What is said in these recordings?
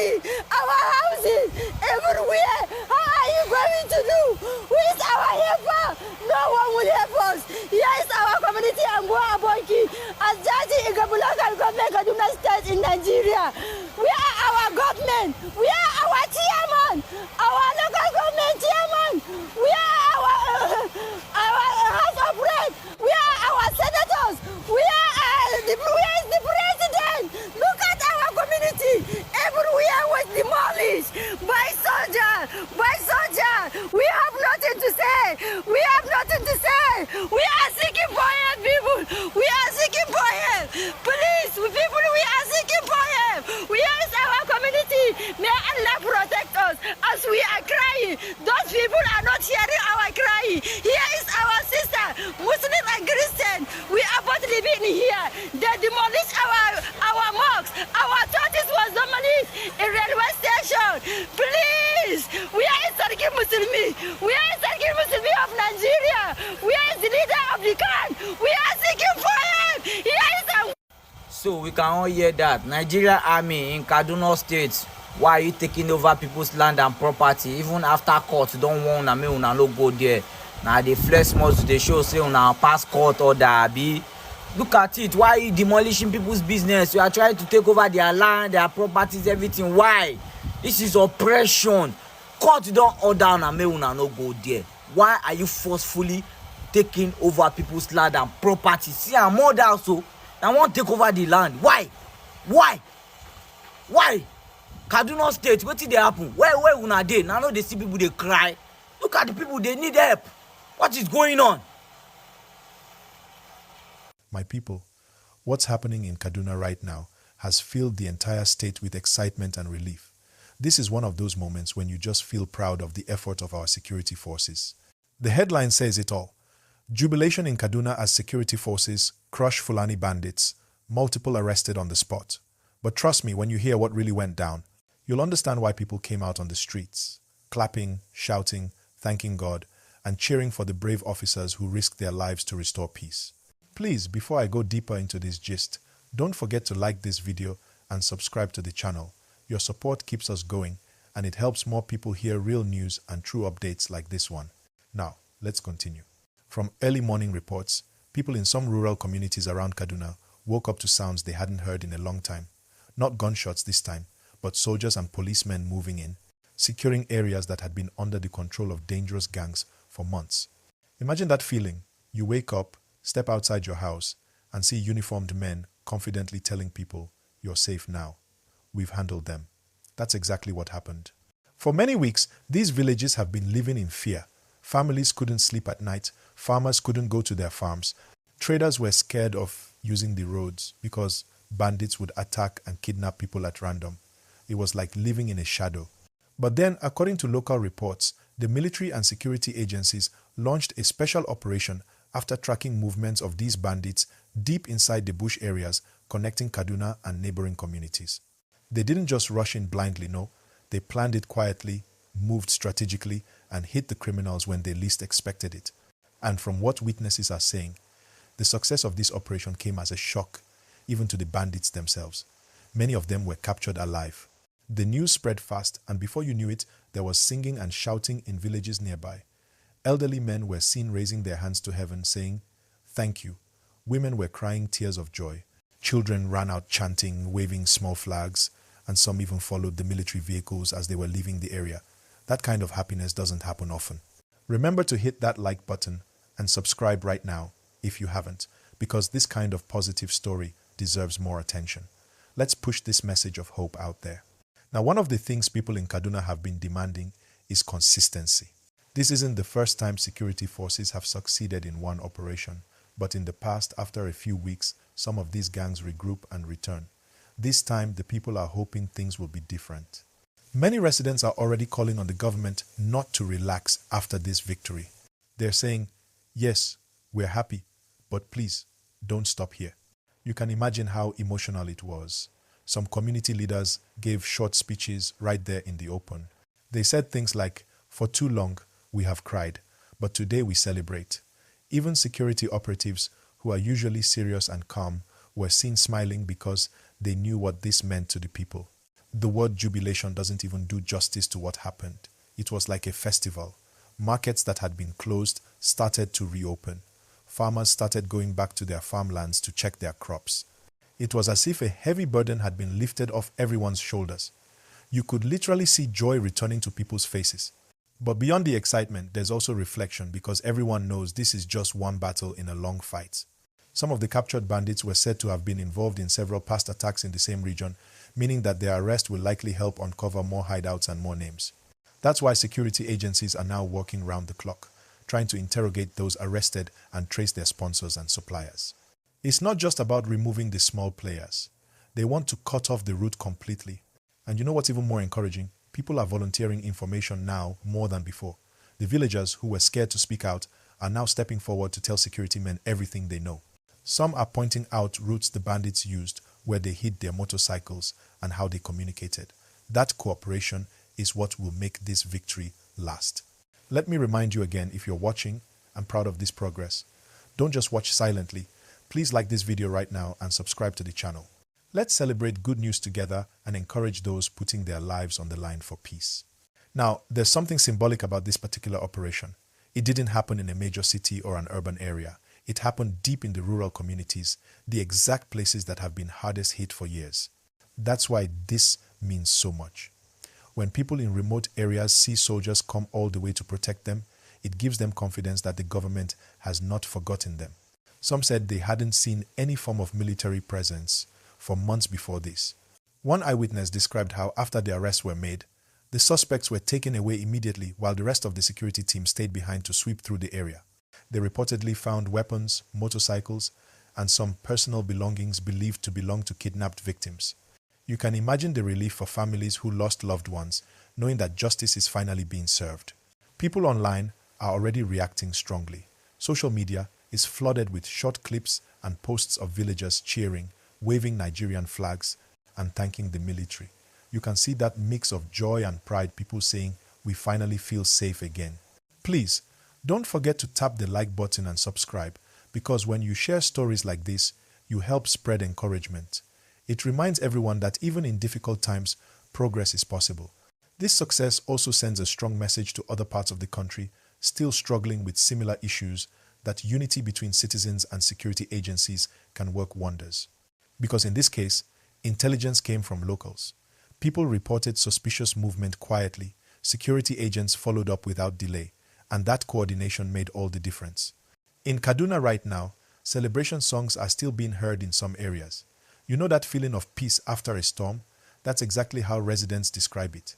community, our houses, everywhere. How are you going to do? Who is our helper? No one will help us. Here is our community, Angwa Abonki, as Jaji Igabulaka government, Kaduna State in Nigeria. We are our government. We are our chairman, our local government chairman. We are our House of Reps. We are our senators. We are the president. Look at our community. Everywhere was demolished by soldier. We have nothing to say. We have nothing to say. We are seeking for help, people. We are seeking for help. Please, people, we are seeking for help. We are our community. May Allah protect us as we are crying. Those people are not hearing our crying. Here is our sister, Muslim and Christian. We are both living here. They demolished our mosques. Our churches was demolished in railway station. Please, we are Insecurity Muslimi. We are Insecurity Muslimi of Nigeria. We are the leader of the clan. We are seeking for help. Here is our... So we can all hear that Nigeria army in Kaduna State. Why are you taking over people's land and property? Even after court, don't want una make una no go there. Now the flex must they show say una pass court order be. Look at it. Why are you demolishing people's business? You are trying to take over their land, their properties, everything. Why? This is oppression. Court don't order una make una no go there. Why are you forcefully taking over people's land and property? See, I'm more down so. I want to take over the land. Why? Kaduna State, what did they happen? Where una dey? Now they see people they cry. Look at the people, they need help. What is going on? My people, what's happening in Kaduna right now has filled the entire state with excitement and relief. This is one of those moments when you just feel proud of the effort of our security forces. The headline says it all. Jubilation in Kaduna as security forces crush Fulani bandits, multiple arrested on the spot. But trust me, when you hear what really went down, you'll understand why people came out on the streets, clapping, shouting, thanking God, and cheering for the brave officers who risked their lives to restore peace. Please, before I go deeper into this gist, don't forget to like this video and subscribe to the channel. Your support keeps us going, and it helps more people hear real news and true updates like this one. Now, let's continue. From early morning reports, people in some rural communities around Kaduna woke up to sounds they hadn't heard in a long time. Not gunshots this time, but soldiers and policemen moving in, securing areas that had been under the control of dangerous gangs for months. Imagine that feeling. You wake up, step outside your house, and see uniformed men confidently telling people, "You're safe now. We've handled them." That's exactly what happened. For many weeks, these villages have been living in fear. Families couldn't sleep at night. Farmers couldn't go to their farms. Traders were scared of using the roads because bandits would attack and kidnap people at random. It was like living in a shadow. But then, according to local reports, the military and security agencies launched a special operation after tracking movements of these bandits deep inside the bush areas connecting Kaduna and neighboring communities. They didn't just rush in blindly, no. They planned it quietly, moved strategically, and hit the criminals when they least expected it. And from what witnesses are saying, the success of this operation came as a shock, even to the bandits themselves. Many of them were captured alive. The news spread fast, and before you knew it, there was singing and shouting in villages nearby. Elderly men were seen raising their hands to heaven, saying, "Thank you." Women were crying tears of joy. Children ran out chanting, waving small flags, and some even followed the military vehicles as they were leaving the area. That kind of happiness doesn't happen often. Remember to hit that like button and subscribe right now if you haven't, because this kind of positive story deserves more attention. Let's push this message of hope out there. Now, one of the things people in Kaduna have been demanding is consistency. This isn't the first time security forces have succeeded in one operation, but in the past, after a few weeks, some of these gangs regroup and return. This time, the people are hoping things will be different. Many residents are already calling on the government not to relax after this victory. They're saying, "Yes, we're happy, but please, don't stop here." You can imagine how emotional it was. Some community leaders gave short speeches right there in the open. They said things like, "For too long, we have cried, but today we celebrate." Even security operatives, who are usually serious and calm, were seen smiling because they knew what this meant to the people. The word jubilation doesn't even do justice to what happened. It was like a festival. Markets that had been closed started to reopen. Farmers started going back to their farmlands to check their crops. It was as if a heavy burden had been lifted off everyone's shoulders. You could literally see joy returning to people's faces. But beyond the excitement, there's also reflection because everyone knows this is just one battle in a long fight. Some of the captured bandits were said to have been involved in several past attacks in the same region, meaning that their arrest will likely help uncover more hideouts and more names. That's why security agencies are now working round the clock, trying to interrogate those arrested and trace their sponsors and suppliers. It's not just about removing the small players. They want to cut off the route completely. And you know what's even more encouraging? People are volunteering information now more than before. The villagers who were scared to speak out are now stepping forward to tell security men everything they know. Some are pointing out routes the bandits used, where they hid their motorcycles, and how they communicated. That cooperation is what will make this victory last. Let me remind you again, if you're watching and proud of this progress, don't just watch silently. Please like this video right now and subscribe to the channel. Let's celebrate good news together and encourage those putting their lives on the line for peace. Now, there's something symbolic about this particular operation. It didn't happen in a major city or an urban area. It happened deep in the rural communities, the exact places that have been hardest hit for years. That's why this means so much. When people in remote areas see soldiers come all the way to protect them, it gives them confidence that the government has not forgotten them. Some said they hadn't seen any form of military presence for months before this. One eyewitness described how after the arrests were made, the suspects were taken away immediately while the rest of the security team stayed behind to sweep through the area. They reportedly found weapons, motorcycles, and some personal belongings believed to belong to kidnapped victims. You can imagine the relief for families who lost loved ones, knowing that justice is finally being served. People online are already reacting strongly. Social media is flooded with short clips and posts of villagers cheering, waving Nigerian flags, and thanking the military. You can see that mix of joy and pride, people saying, "We finally feel safe again." Please, don't forget to tap the like button and subscribe, because when you share stories like this, you help spread encouragement. It reminds everyone that even in difficult times, progress is possible. This success also sends a strong message to other parts of the country still struggling with similar issues, that unity between citizens and security agencies can work wonders. Because in this case, intelligence came from locals. People reported suspicious movement quietly, security agents followed up without delay, and that coordination made all the difference. In Kaduna right now, celebration songs are still being heard in some areas. You know that feeling of peace after a storm? That's exactly how residents describe it.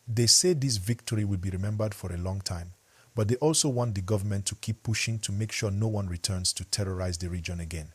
They say this victory will be remembered for a long time, but they also want the government to keep pushing to make sure no one returns to terrorize the region again.